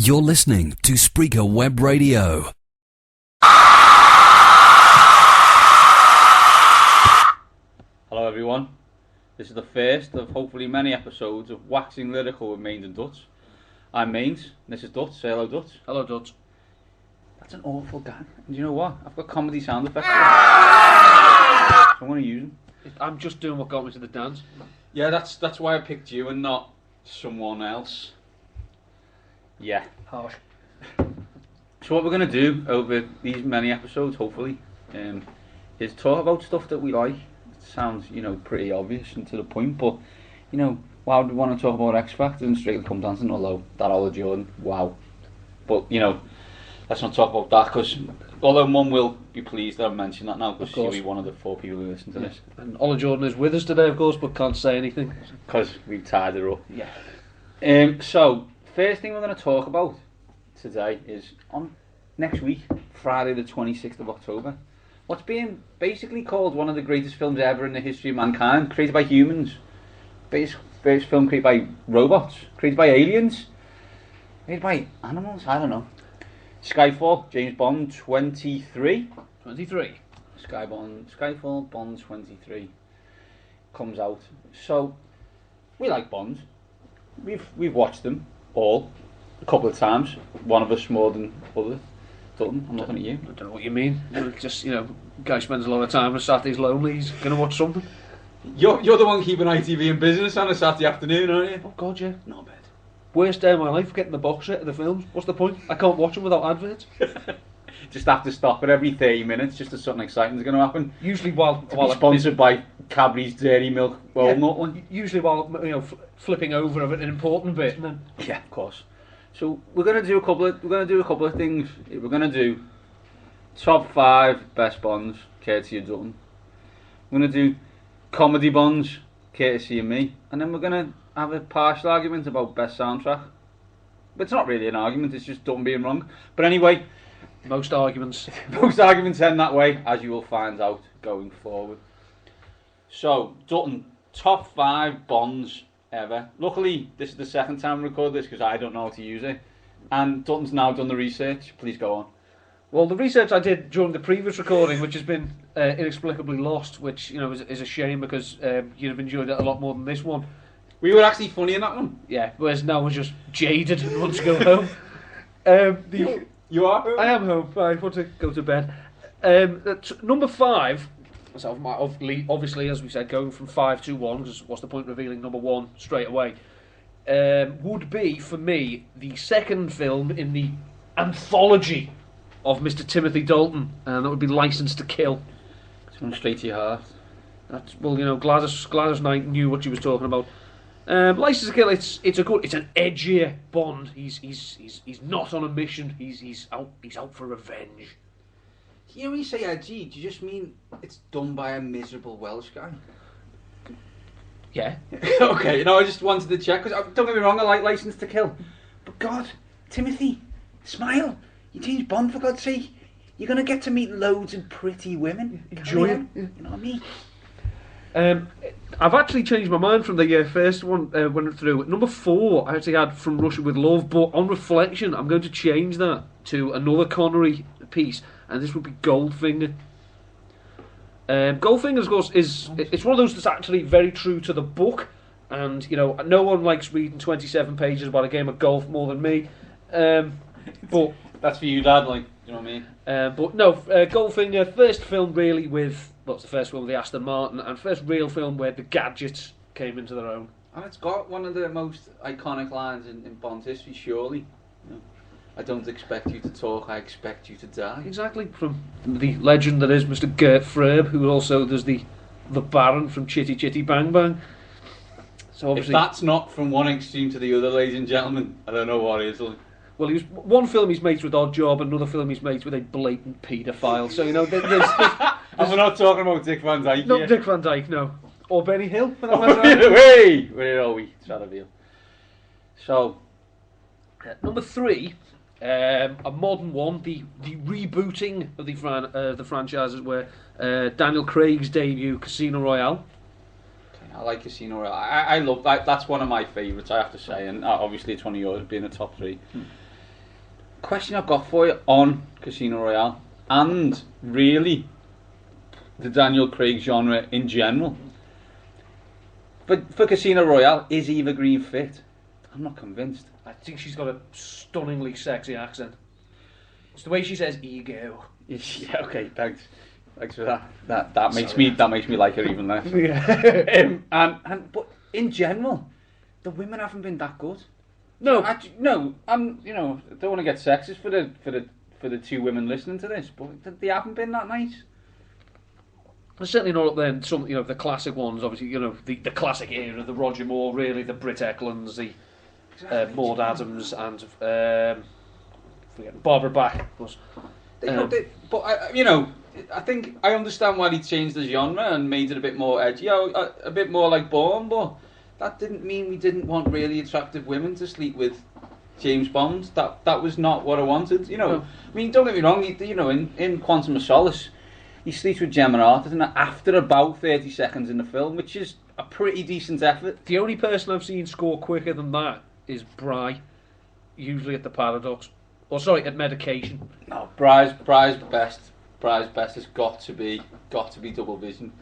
You're listening to Spreaker Web Radio. Hello everyone, this is the first of hopefully many episodes of Waxing Lyrical with Mainz and Dutts. I'm Mainz, this is Dutts. Say hello, Dutts. Hello, Dutts. That's an awful gag. And you know what? I've got comedy sound effects. So I'm going to use them. I'm just doing what got me to the dance. Yeah, that's why I picked you and not someone else. Yeah. Harsh. So what we're going to do over these many episodes, hopefully, is talk about stuff that we like. It sounds, pretty obvious and to the point, but, why would we want to talk about X Factor and Strictly Come Dancing, although that Ola Jordan, wow. But, let's not talk about that, because although Mum will be pleased that I've mentioned that now, because she'll be one of the 4 people who listen to this. And Ola Jordan is with us today, of course, but can't say anything. Because we've tied her up. Yeah. So, first thing we're going to talk about today is on next week, Friday the 26th of October, what's being basically called one of the greatest films ever in the history of mankind, created by humans. First film created by robots, created by aliens, created by animals, I don't know. Skyfall, James Bond 23. 23. Skyfall, Bond 23 comes out. So, we like Bonds. We've watched them all a couple of times. One of us more than others. Dalton, I'm looking at you. I don't know what you mean. Just, guy spends a lot of time on Saturdays lonely, he's going to watch something. You're the one keeping ITV in business on a Saturday afternoon, aren't you? Oh God, yeah. Not bad. Worst day of my life, getting the box set of the films. What's the point? I can't watch them without adverts. Just have to stop it every 30 minutes just as something exciting's going to happen. Usually while sponsored by Cadbury's Dairy Milk Walnut one. Usually while flipping over of an important bit. And then... Yeah, of course. So we're going to do a couple of things. We're going to do top 5 best Bonds, courtesy of Dutton. We're going to do comedy Bonds, courtesy of me, and then we're going to have a partial argument about best soundtrack. But it's not really an argument, it's just Dutton being wrong. But anyway, most arguments end that way, as you will find out going forward. So, Dutton, top 5 Bonds ever. Luckily, this is the second time we record this because I don't know how to use it. And Dutton's now done the research. Please go on. Well, the research I did during the previous recording, which has been inexplicably lost, which is a shame because you'd have enjoyed it a lot more than this one. We were actually funny in that one. Yeah, whereas now we're just jaded and want to go home. You are home? I am home. I want to go to bed. Number 5. So obviously, as we said, going from 5 to 1, because what's the point of revealing number 1 straight away? Would be, for me, the second film in the anthology of Mr. Timothy Dalton, and that would be Licence to Kill. It's going straight to your heart. That's, Gladys Knight knew what she was talking about. Licence to Kill, it's an edgier Bond. He's not on a mission. He's out for revenge. When you say edgy, do you just mean it's done by a miserable Welsh guy? Yeah. Okay, I just wanted to check, because don't get me wrong, I like Licence to Kill. But God, Timothy, smile. You James Bond, for God's sake. You're going to get to meet loads of pretty women. Enjoy it. You know what I mean? I've actually changed my mind from the first one went through. Number 4 I actually had From Russia with Love, but on reflection I'm going to change that to another Connery piece, and this would be Goldfinger. Goldfinger, of course, it's one of those that's actually very true to the book, and no one likes reading 27 pages about a game of golf more than me. But that's for you, Dad. You know what I mean? But no, Goldfinger, first film really with. Well, it's the first film with the Aston Martin, and first real film where the gadgets came into their own. And it's got one of the most iconic lines in Bond's history, surely. I don't expect you to talk, I expect you to die. Exactly, from the legend that is Mr. Gert Freub, who also does the Baron from Chitty Chitty Bang Bang. So obviously, if that's not from one extreme to the other, ladies and gentlemen, I don't know what is. Well, one film he's mates with Odd Job, another film he's mates with a blatant paedophile. So there's and we're not talking about Dick Van Dyke. Not Dick Van Dyke, no, or Benny Hill. Hey, where are we? Trying So, number 3, a modern one, the rebooting of the franchises, where Daniel Craig's debut, Casino Royale. I like Casino Royale. I love that. That's one of my favourites, I have to say, and obviously it's one of yours, being a top 3. question I've got for you on Casino Royale, and really the Daniel Craig genre in general. But for Casino Royale, is Eva Green fit? I'm not convinced. I think she's got a stunningly sexy accent. It's the way she says ego. Yeah, okay, thanks for that. That makes me like her even less. Yeah. But in general, the women haven't been that good. No, I don't want to get sexist for the two women listening to this, but they haven't been that nice. certainly not up there. Some, the classic ones, obviously, the classic era, the Roger Moore, really, the Britt Eklunds, the Maud Adams, and Barbara Bach was. I think I understand why he changed the genre and made it a bit more edgy, a bit more like Bourne, but that didn't mean we didn't want really attractive women to sleep with James Bond. That was not what I wanted. No. I mean, don't get me wrong. In Quantum of Solace, he sleeps with Gemma Arterton after about 30 seconds in the film, which is a pretty decent effort. The only person I've seen score quicker than that is Bry, usually at the Paradox. Or sorry, at Medication. No, Bry's best has got to be Double Vision.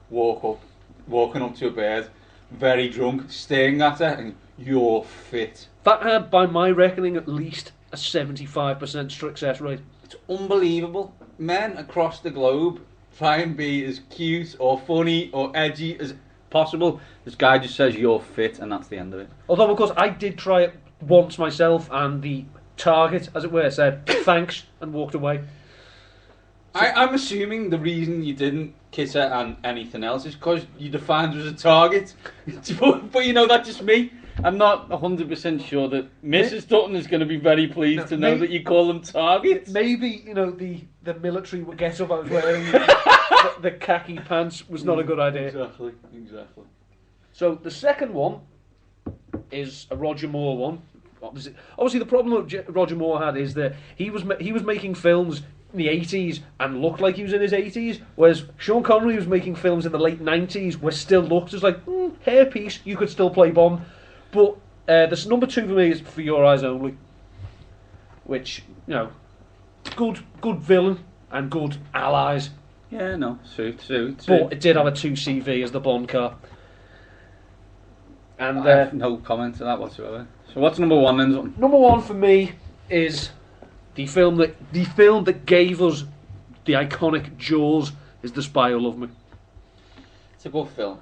Walking up to a bird, very drunk, staring at her, and you're fit. That had, by my reckoning, at least a 75% success rate. It's unbelievable. Men across the globe try and be as cute or funny or edgy as possible. This guy just says you're fit, and that's the end of it. Although, of course, I did try it once myself, and the target, as it were, said thanks and walked away. I'm assuming the reason you didn't kiss her and anything else is because you defined her as a target. but that's just me. I'm not 100% sure that Mrs. Dutton is going to be very pleased to know that you call them targets. Maybe, the military get-up I was wearing, the khaki pants, was not a good idea. Exactly. So the second one is a Roger Moore one. Obviously, the problem that Roger Moore had is that he was making films in the 80s and looked like he was in his 80s, whereas Sean Connery was making films in the late 90s where still looked as like hairpiece. You could still play Bond, but this number 2 for me is For Your Eyes Only, which good villain and good allies. Yeah, no, suit. But it did have a 2 CV as the Bond car. And I have no comment to that whatsoever. So what's number 1 then? Number 1 for me is the film that gave us the iconic Jaws, is The Spy Who Loved Me. It's a good film.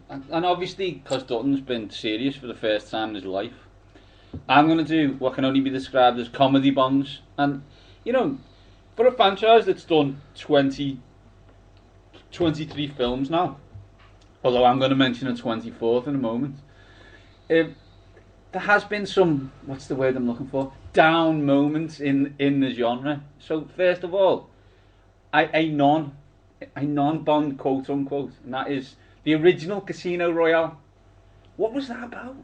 And obviously, because Dutton's been serious for the first time in his life, I'm going to do what can only be described as comedy bonds. And, for a franchise that's done 23 films now, although I'm going to mention a 24th in a moment, there has been some, what's the word I'm looking for, down moments in the genre. So first of all, a non-Bond quote unquote, and that is the original Casino Royale. What was that about?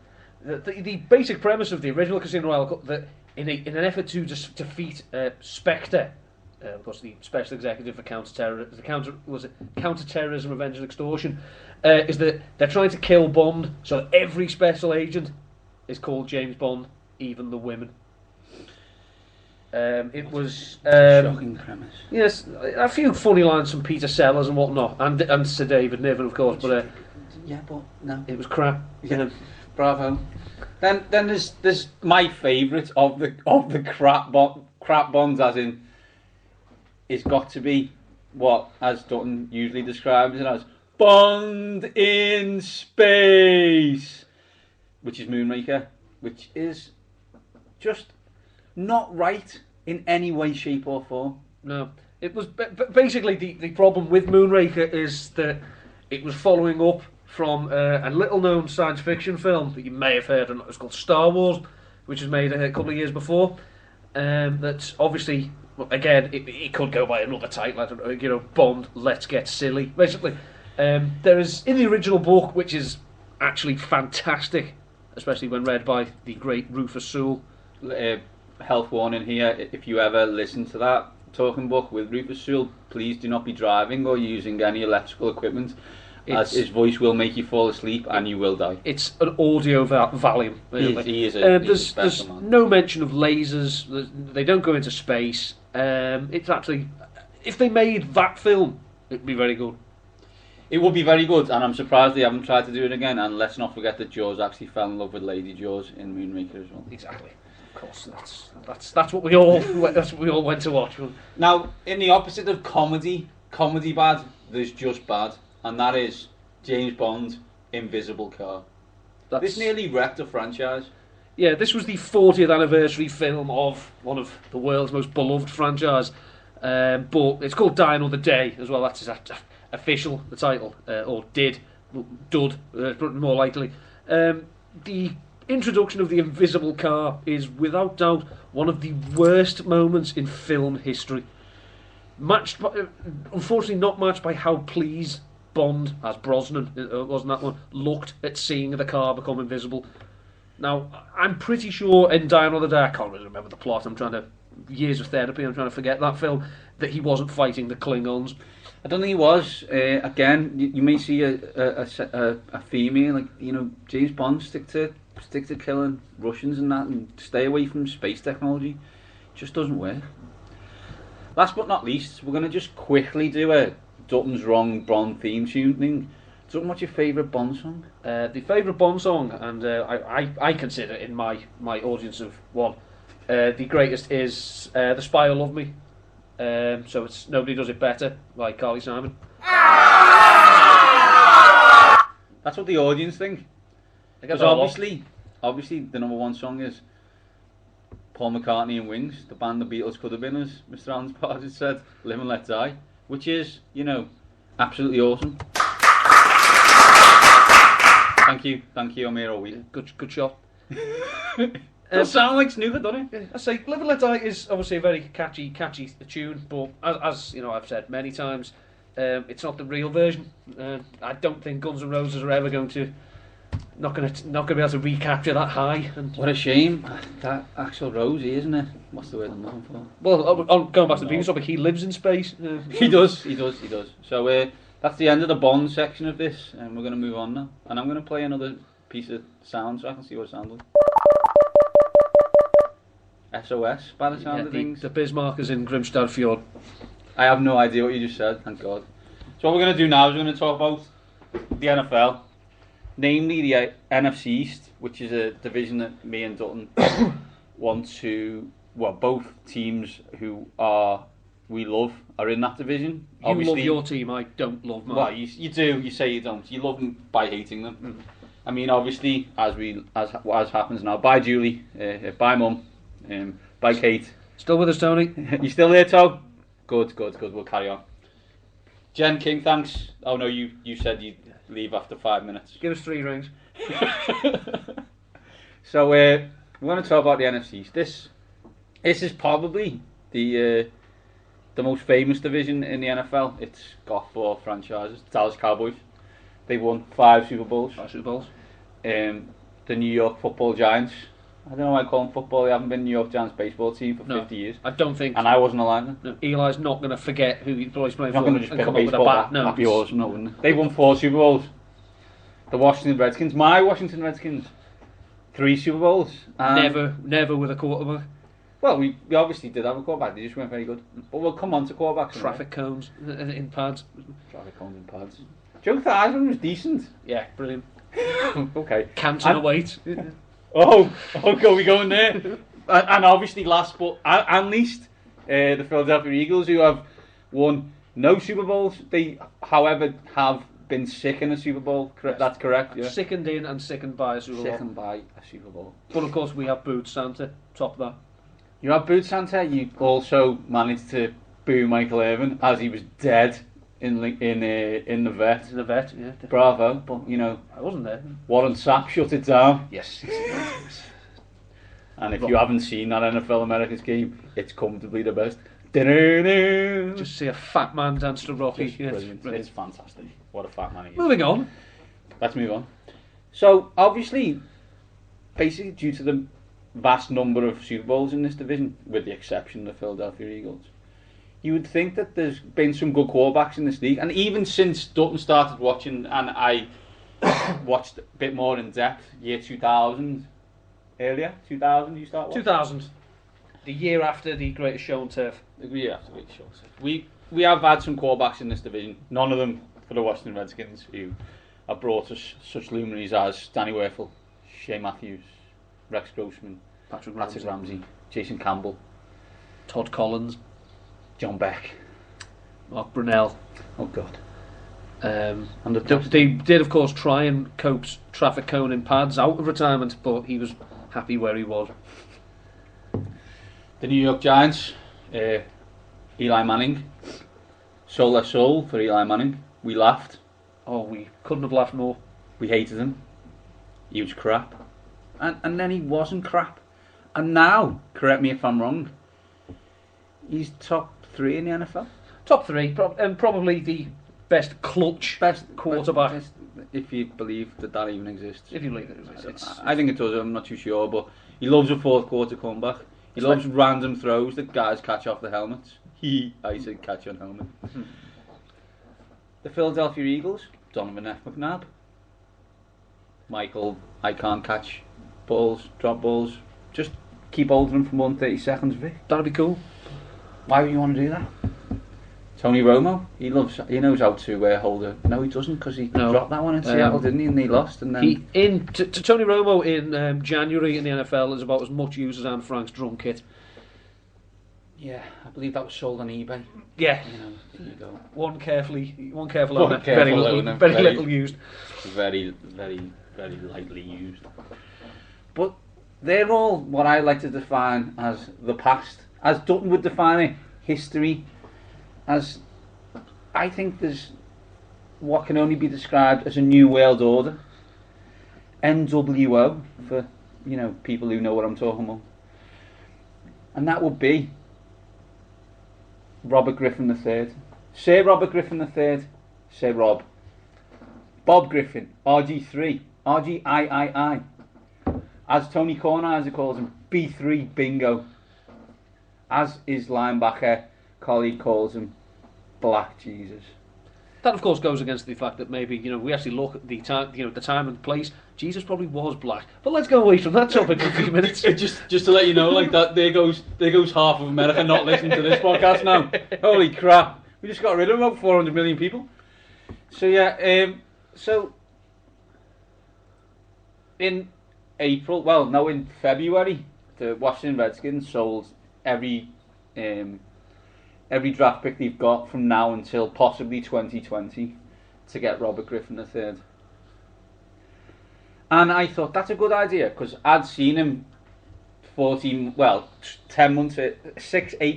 The basic premise of the original Casino Royale, that in an effort to just defeat Spectre, of course the Special Executive for Counter-Terrorism, Revenge and Extortion, is that they're trying to kill Bond, so every special agent is called James Bond, even the women. It was shocking premise. Yes, a few funny lines from Peter Sellers and whatnot, and Sir David Niven, of course. But but no, it was crap. Yeah, bravo. Then there's my favourite of the crap bonds, as in, it's got to be what, as Dutton usually describes it as, Bond in space, which is Moonraker, which is just not right in any way, shape or form. No, it was basically the problem with Moonraker is that it was following up from a little-known science fiction film that you may have heard of. It was called Star Wars, which was made a couple of years before. That's obviously, again, it could go by another title. I don't know, Bond, Let's Get Silly. Basically, there is in the original book, which is actually fantastic, especially when read by the great Rufus Sewell. Health warning here: if you ever listen to that talking book with Rufus Sewell, please do not be driving or using any electrical equipment. His voice will make you fall asleep and you will die. It's an audio Valium. Really. He is a there's man. no mention of lasers. They don't go into space. It's actually, if they made that film, it'd be very good. It would be very good, and I'm surprised they haven't tried to do it again. And let's not forget that Jaws actually fell in love with Lady Jaws in Moonraker as well. Exactly. Of course, that's what we all went to watch. Now, in the opposite of comedy bad, there's just bad, and that is James Bond, Invisible Car. This nearly wrecked a franchise. Yeah, this was the 40th anniversary film of one of the world's most beloved franchise, but it's called Die Another Day as well. That's official, the title, or Dud, more likely. The introduction of the Invisible Car is without doubt one of the worst moments in film history. Unfortunately not matched by how pleased Bond, as Brosnan, wasn't that one, looked at seeing the car become invisible. Now, I'm pretty sure in Die Another Day, I can't really remember the plot, years of therapy, I'm trying to forget that film, that he wasn't fighting the Klingons. I don't think he was. Again, you may see a theme here, like, you know, James Bond stick to killing Russians and that, and stay away from space technology. It just doesn't work. Last but not least, we're going to just quickly do a Dutton's Wrong Bond theme tune thing. Dutton, what's your favourite Bond song? The favourite Bond song, and I consider in my audience of one, the greatest is The Spy Who Loved Me. So it's Nobody Does It Better by Carly Simon. That's what the audience think. Because obviously the number one song is Paul McCartney and Wings, the band the Beatles could have been, as Mr. Alan Partridge said, Live and Let Die, which is, you know, absolutely awesome. Thank you, I'm here all week. Good shot. Does sound like snooker, doesn't it? I say Live and Let Die is obviously a very catchy tune, but as you know, I've said many times, it's not the real version. I don't think Guns N' Roses are ever going to not going to be able to recapture that high. And what a shame. That Axl Rose, isn't it? What's the word I'm looking for? Well, going back to the previous topic, he lives in space. He does. So that's the end of the Bond section of this, and we're going to move on now. And I'm going to play another piece of sound so I can see what it sounds like. SOS by the sound of things. The Bismarck is in Grimstad Fjord. I have no idea what you just said, thank God. So what we're going to do now is we're going to talk about the NFL, namely the NFC East, which is a division that me and Dutton want to, well, both teams who we love are in that division. You love your team, I don't love mine. Well, you do, you say you don't. You love them by hating them. Mm-hmm. I mean, obviously, as happens now, bye Julie, bye Mum. Bye Kate. Still with us, Tony? You still there, Tom? Good. We'll carry on. Jen King, thanks. Oh no, you said you'd leave after 5 minutes. Give us 3 rings. So we're going to talk about the NFC East. This is probably the most famous division in the NFL. It's got 4 franchises. The Dallas Cowboys. They've won 5 Super Bowls. The New York Football Giants. I don't know why I call them football. They haven't been New York Giants baseball team for 50 years. I don't think. And I wasn't alive. No, Eli's not going to forget who he's playing for. Not going to just pick a baseball bat. No, that'd be awesome, no, wouldn't it? They've won 4 Super Bowls. The Washington Redskins, my Washington Redskins, 3 Super Bowls. Never with a quarterback. Well, we obviously did have a quarterback. They just weren't very good. But we'll come on to quarterbacks. Traffic cones in pads. Traffic cones in pads. Joe Theismann was decent. Yeah, brilliant. Okay. Canton weight. Oh, go we going there? And obviously, last but and least, the Philadelphia Eagles, who have won no Super Bowls. They, however, have been sick in a Super Bowl. Yes. That's correct. Yeah. Sickened in and sickened by a Super Bowl. Sickened by a Super Bowl. But of course, we have booed Santa. Top that. You have booed Santa. You also managed to boo Michael Irvin as he was dead in the vet. In the vet, yeah. Definitely. Bravo, but you know, I wasn't there. Warren Sapp shut it down. Yes. And if you haven't seen that NFL Americans game, it's comfortably the best. Just see a fat man dance to Rocky. Yes, brilliant. It's fantastic. What a fat man he is. Moving on. Let's move on. So obviously, basically due to the vast number of Super Bowls in this division, with the exception of the Philadelphia Eagles, you would think that there's been some good quarterbacks in this league, and even since Dutton started watching, and I watched a bit more in depth, year 2000, earlier 2000, you start watching? 2000, the year after the Greatest Show on Turf. The year after the Greatest Show on Turf. We have had some quarterbacks in this division. None of them for the Washington Redskins, who have brought us such luminaries as Danny Werfel, Shea Matthews, Rex Grossman, Patrick Ramsey, Jason Campbell, Todd Collins, John Beck, Mark Brunell. Oh God. And they did, of course, try and coax Traffic Cone in pads out of retirement, but he was happy where he was. The New York Giants, Eli Manning, sold their soul for Eli Manning. We laughed. Oh, we couldn't have laughed more. We hated him. He was crap. And then he wasn't crap. And now, correct me if I'm wrong, he's top 3 in the NFL. Top 3, and probably the best quarterback. Best, if you believe that even exists. If you believe it exists. I think it does, I'm not too sure, but he loves a fourth quarter comeback. He loves random throws that guys catch off the helmets. I said catch on helmet. The Philadelphia Eagles, Donovan F. McNabb. Michael, I can't catch balls, drop balls. Just keep holding them for more than 30 seconds, Vic. That'd be cool. Why would you want to do that? Tony Romo, he knows how to hold it. No, he doesn't, because he dropped that one in Seattle, didn't he? And he lost. And then to Tony Romo in January in the NFL is about as much use as Anne Frank's drum kit. Yeah, I believe that was sold on eBay. Yeah, there you go. One careful owner, very little used. Very, very, very lightly used. But they're all what I like to define as the past, as Dutton would define it, history. As I think there's what can only be described as a new world order. NWO for people who know what I'm talking about, and that would be Robert Griffin III. Say Robert Griffin III. Say Rob. Bob Griffin. RG3. RGIII. As Tony Kornheiser calls him, B3 Bingo. As his linebacker colleague calls him, Black Jesus. That, of course, goes against the fact that maybe we actually look at the time, the time and place. Jesus probably was black, but let's go away from that topic for a few minutes. just to let you know, like that, there goes half of America not listening to this podcast now. Holy crap! We just got rid of about 400 million people. So yeah, so in in February, the Washington Redskins sold every draft pick they've got from now until possibly 2020 to get Robert Griffin III. And I thought that's a good idea because I'd seen him 8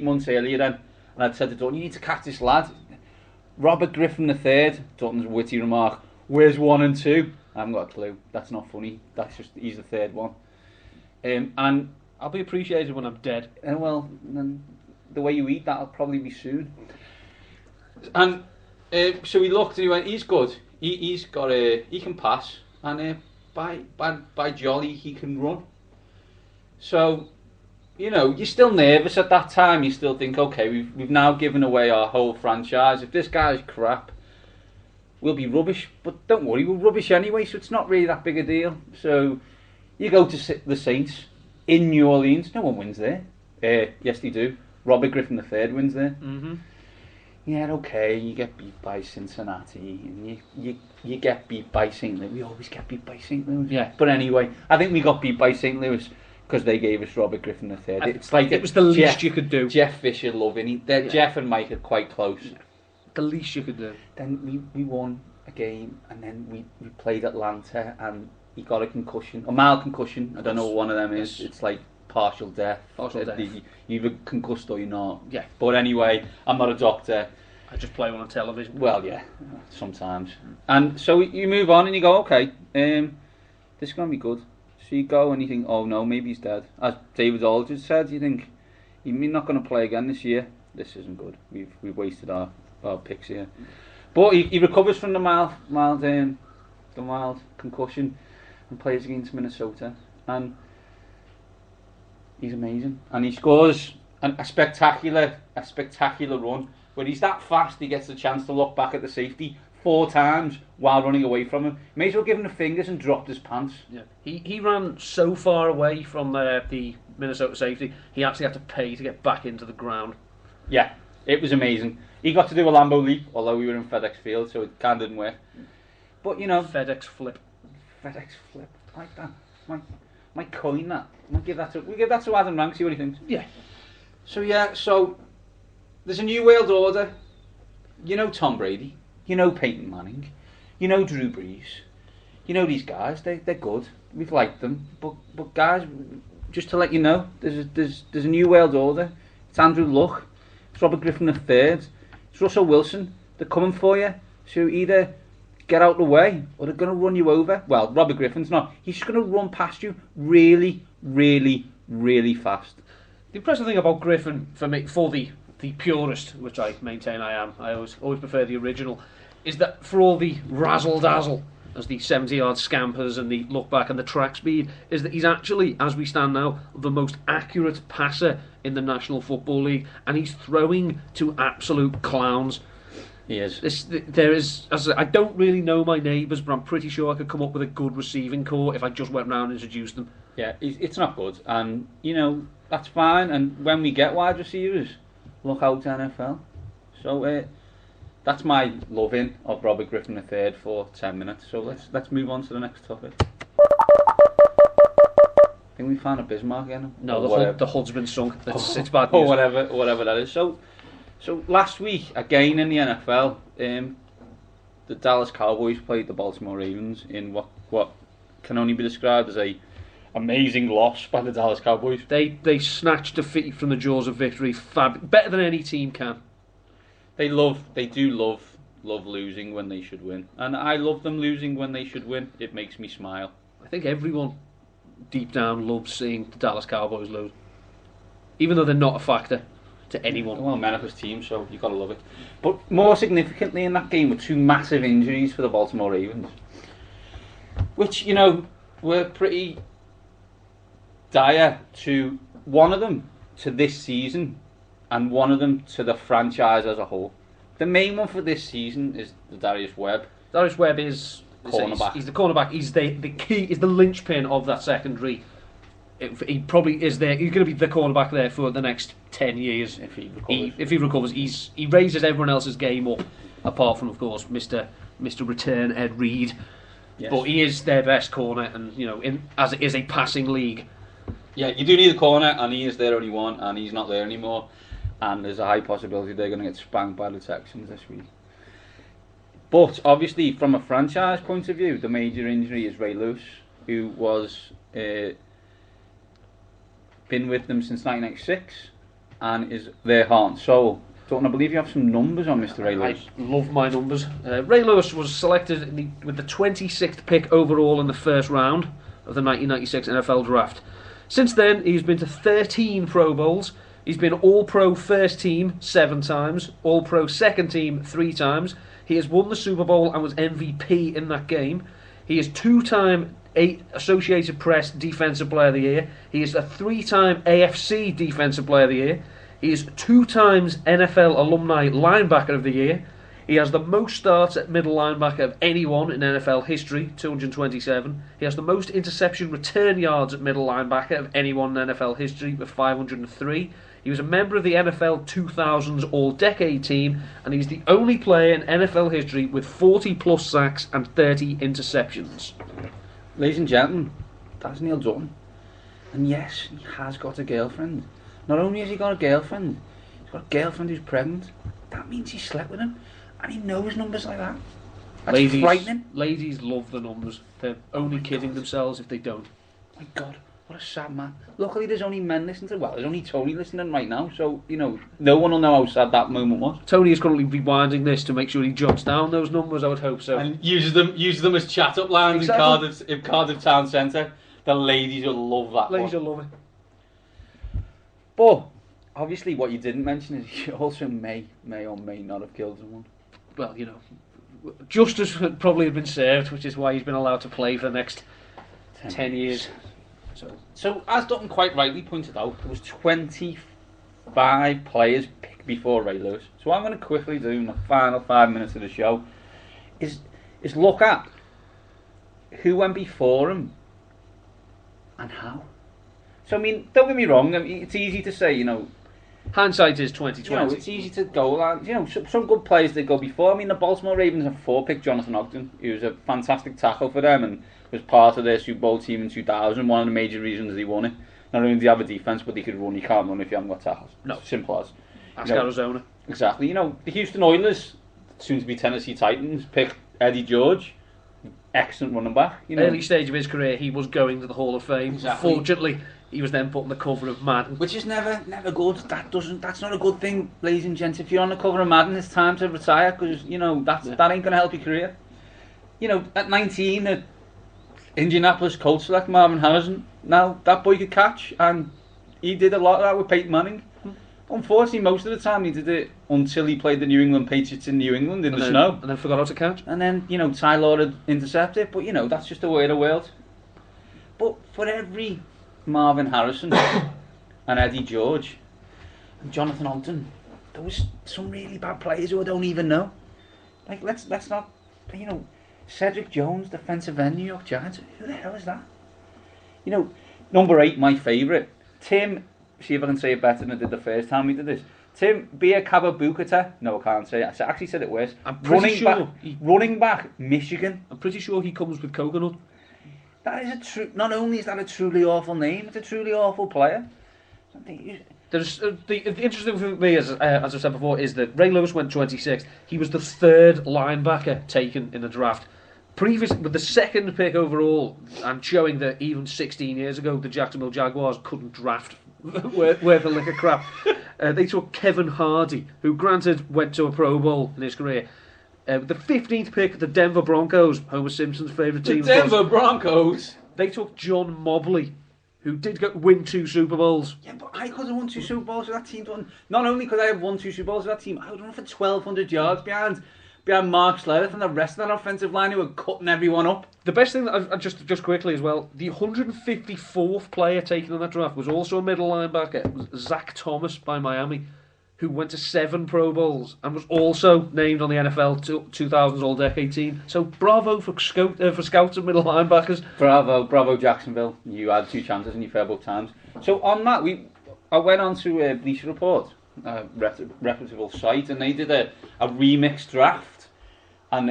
months earlier then, and I'd said to Dutton, you need to catch this lad. Robert Griffin III, Dutton's witty remark, where's 1 and 2? I haven't got a clue. That's not funny. That's just, he's the third one. And I'll be appreciated when I'm dead. Then the way you eat, that'll probably be soon. And so we looked and he went, he's good. He can pass, and by jolly, he can run. So, you're still nervous at that time. You still think, okay, we've now given away our whole franchise. If this guy's crap, we'll be rubbish. But don't worry, we're rubbish anyway, so it's not really that big a deal. So you go to the Saints in New Orleans. No one wins there. Yes, they do. Robert Griffin III wins there. Mm-hmm. Yeah, okay, you get beat by Cincinnati, and you get beat by St. Louis. We always get beat by St. Louis. Yeah. But anyway, I think we got beat by St. Louis because they gave us Robert Griffin III. It's like it was the least you could do. Jeff Fisher loving. Jeff and Mike are quite close. The least you could do. Then we won a game, and then we played Atlanta, and he got a concussion, a mild concussion. I don't know what one of them is. It's like partial death. You're either concussed or you're not. Yeah. But anyway, I'm not a doctor. I just play one on television. Well, yeah, sometimes. And so you move on and you go, okay, this is going to be good. So you go and you think, oh no, maybe he's dead. As David Aldridge said, you think, you're not going to play again this year. This isn't good. We've wasted our picks here. But he recovers from the mild concussion and plays against Minnesota. And he's amazing. And he scores a spectacular run where he's that fast he gets the chance to look back at the safety 4 times while running away from him. May as well give him the fingers and dropped his pants. Yeah. He ran so far away from the Minnesota safety, he actually had to pay to get back into the ground. Yeah, it was amazing. He got to do a Lambo leap, although we were in FedEx Field, so it kind of didn't work. But, you know... FedEx flip. FedEx flip. Like that. Might coin that. We give that to Adam Rank, see what he thinks. Yeah. So there's a new world order. You know Tom Brady. You know Peyton Manning. You know Drew Brees. You know these guys. They're good. We've liked them. But guys, just to let you know, there's a new world order. It's Andrew Luck. It's Robert Griffin III. It's Russell Wilson. They're coming for you. So either get out the way or they're going to run you over. Well, Robert Griffin's not. He's just going to run past you really, really, really fast. The impressive thing about Griffin, for me, for the purist, which I maintain I am, I always prefer the original, is that for all the razzle-dazzle, as the 70-yard scampers and the look back and the track speed, is that he's actually, as we stand now, the most accurate passer in the National Football League, and he's throwing to absolute clowns. He is. I don't really know my neighbours, but I'm pretty sure I could come up with a good receiving corps if I just went round and introduced them. Yeah, it's not good, and you know that's fine. And when we get wide receivers, look out to NFL. So that's my loving of Robert Griffin III for 10 minutes. So let's move on to the next topic. I think we found a Bismarck again. No, the HUD's been sunk. It's bad or news. whatever that is. So last week again in the NFL, the Dallas Cowboys played the Baltimore Ravens in what can only be described as a amazing loss by the Dallas Cowboys. They snatched defeat from the jaws of victory, better than any team can. They do love losing when they should win, and I love them losing when they should win. It makes me smile. I think everyone deep down loves seeing the Dallas Cowboys lose, even though they're not a factor to anyone. Well, America's team, so you've got to love it. But more significantly in that game were 2 massive injuries for the Baltimore Ravens, which, you know, were pretty dire, to one of them to this season and one of them to the franchise as a whole. The main one for this season is the Darius Webb. Darius Webb is cornerback. He's the cornerback. He's the key. Is the linchpin of that secondary. He probably is there. He's going to be the cornerback there for the next 10 years if he recovers. If he recovers, he raises everyone else's game up, apart from, of course, Mr. Return Ed Reed. Yes. But he is their best corner, and you know, as it is a passing league. Yeah, you do need a corner, and he is their only one, and he's not there anymore. And there's a high possibility they're going to get spanked by the Texans this week. But obviously, from a franchise point of view, the major injury is Ray Lewis, who was been with them since 1996 and is their heart and soul. Don't I believe you have some numbers on Mr. Ray Lewis? I love my numbers. Ray Lewis was selected with the 26th pick overall in the first round of the 1996 NFL Draft. Since then, he's been to 13 Pro Bowls. He's been All-Pro First Team 7 times, All-Pro Second Team 3 times. He has won the Super Bowl and was MVP in that game. He is 2-time Associated Press Defensive Player of the Year. He is a 3-time AFC Defensive Player of the Year. He is 2 times NFL Alumni Linebacker of the Year. He has the most starts at middle linebacker of anyone in NFL history, 227. He has the most interception return yards at middle linebacker of anyone in NFL history, with 503. He was a member of the NFL 2000s All-Decade Team, and he's the only player in NFL history with 40-plus sacks and 30 interceptions. Ladies and gentlemen, that's Neil Dutton. And yes, he has got a girlfriend. Not only has he got a girlfriend, he's got a girlfriend who's pregnant. That means he slept with him. And he knows numbers like that. That's frightening. Ladies love the numbers. They're only kidding themselves if they don't. My God, what a sad man. Luckily there's only men listening to... Well, there's only Tony listening right now, so, you know, no one will know how sad that moment was. Tony is currently rewinding this to make sure he jots down those numbers, I would hope so. And uses them as chat-up lines in Cardiff Town Centre. The ladies will love that Ladies will love it. But, obviously what you didn't mention is he also may or may not have killed someone. Well, you know, justice would probably have been served, which is why he's been allowed to play for the next 10 years. So as Dutton quite rightly pointed out, there was 20 5 players picked before Ray Lewis. So what I'm going to quickly do in the final 5 minutes of the show is look at who went before him and how. So I mean, don't get me wrong. I mean, it's easy to say, Hindsight is 2020. it's easy to go like, some good players did go before. I mean, the Baltimore Ravens have 4 picked Jonathan Ogden. He was a fantastic tackle for them and was part of their Super Bowl team in 2000. One of the major reasons they won it. Not only do they have a defense, but they could run. You can't run if you haven't got tackles. No. Simple as. Ask Arizona. Exactly. The Houston Oilers, soon to be Tennessee Titans, picked Eddie George. Excellent running back. Early stage of his career, he was going to the Hall of Fame. Exactly. Fortunately, he was then put on the cover of Madden. Which is never good. That's not a good thing, ladies and gents. If you're on the cover of Madden, it's time to retire because that ain't gonna help your career. At 19, at Indianapolis Colts select Marvin Harrison. Now that boy could catch, and he did a lot of that with Peyton Manning. Unfortunately, most of the time he did it until he played the New England Patriots in New England in the snow, and then forgot how to catch. And then Ty Law had intercepted, but that's just the way of the world. But for every Marvin Harrison and Eddie George and Jonathan Ogden, there was some really bad players who I don't even know. Like let's not, Cedric Jones, defensive end, New York Giants. Who the hell is that? Number 8, my favourite, Tim. See if I can say it better than I did the first time we did this. Tim Biakababukata. No, I can't say it. I actually said it worse. I'm pretty sure running back, Michigan. I'm pretty sure he comes with coconut. That is not only is that a truly awful name, it's a truly awful player. There's the interesting thing for me, as I said before, is that Ray Lewis went 26th. He was the 3rd linebacker taken in the draft. Previously, with the 2nd pick overall, and showing that even 16 years ago, the Jacksonville Jaguars couldn't draft worth a lick of crap. They took Kevin Hardy, who granted went to a Pro Bowl in his career. The 15th pick, the Denver Broncos, Homer Simpson's favourite team. The Denver Broncos? They took John Mobley, who did win 2 Super Bowls. Yeah, but I could have won 2 Super Bowls with that team. Not only could I have won 2 Super Bowls with that team, I would have run for 1,200 yards behind Mark Schlereth and the rest of that offensive line who were cutting everyone up. The best thing that just quickly as well, the 154th player taken in that draft was also a middle linebacker. It was Zach Thomas by Miami, who went to 7 Pro Bowls and was also named on the NFL 2000s All-Decade team. So bravo for scouts and middle linebackers. Bravo Jacksonville. You had 2 chances and you failed both times. So on that, I went on to Bleacher Report, a reputable site, and they did a remix draft. And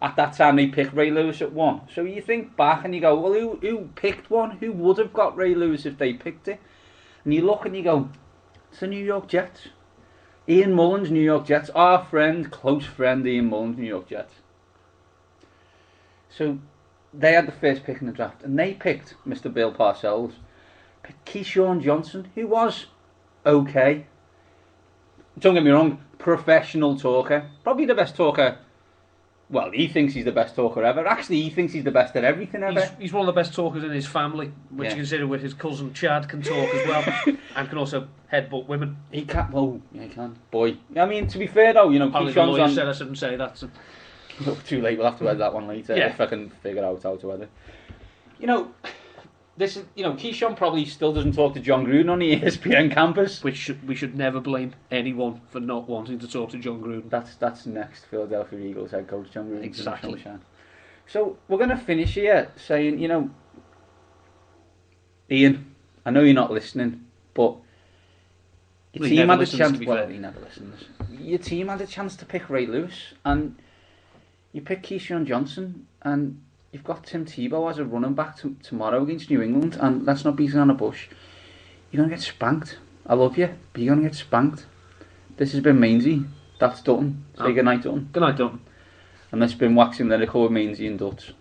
at that time they picked Ray Lewis at 1. So you think back and you go, well, who picked 1? Who would have got Ray Lewis if they picked it? And you look and you go, it's the New York Jets. Ian Mullins, New York Jets. Our close friend Ian Mullins, New York Jets. So they had the first pick in the draft, and they picked Mr. Bill Parcells. Picked Keyshawn Johnson, who was okay. Don't get me wrong, professional talker. Probably the best talker. Well, he thinks he's the best talker ever. Actually, he thinks he's the best at everything ever. He's one of the best talkers in his family, which you consider with his cousin Chad can talk as well, and can also headbutt women. He can. Oh, yeah, he can. Boy. I mean, to be fair though, Keyshawn's the lawyer said I shouldn't say that. So. Too late. We'll have to edit that one later if I can figure out how to edit. This is, Keyshawn probably still doesn't talk to John Gruden on the ESPN campus. We should never blame anyone for not wanting to talk to John Gruden. That's next Philadelphia Eagles head coach John Gruden. Exactly. So we're going to finish here saying, Ian, I know you're not listening, but your team had a chance. Well, he never listens. Your team had a chance to pick Ray Lewis, and you picked Keyshawn Johnson, and you've got Tim Tebow as a running back tomorrow against New England, and let's not beat around the bush. You're going to get spanked. I love you, but you're going to get spanked. This has been Mainzy. That's Dutton. Say goodnight, Dutton. Good night, Dutton. And this has been Waxing Lyrical with Mainzy and Dutts.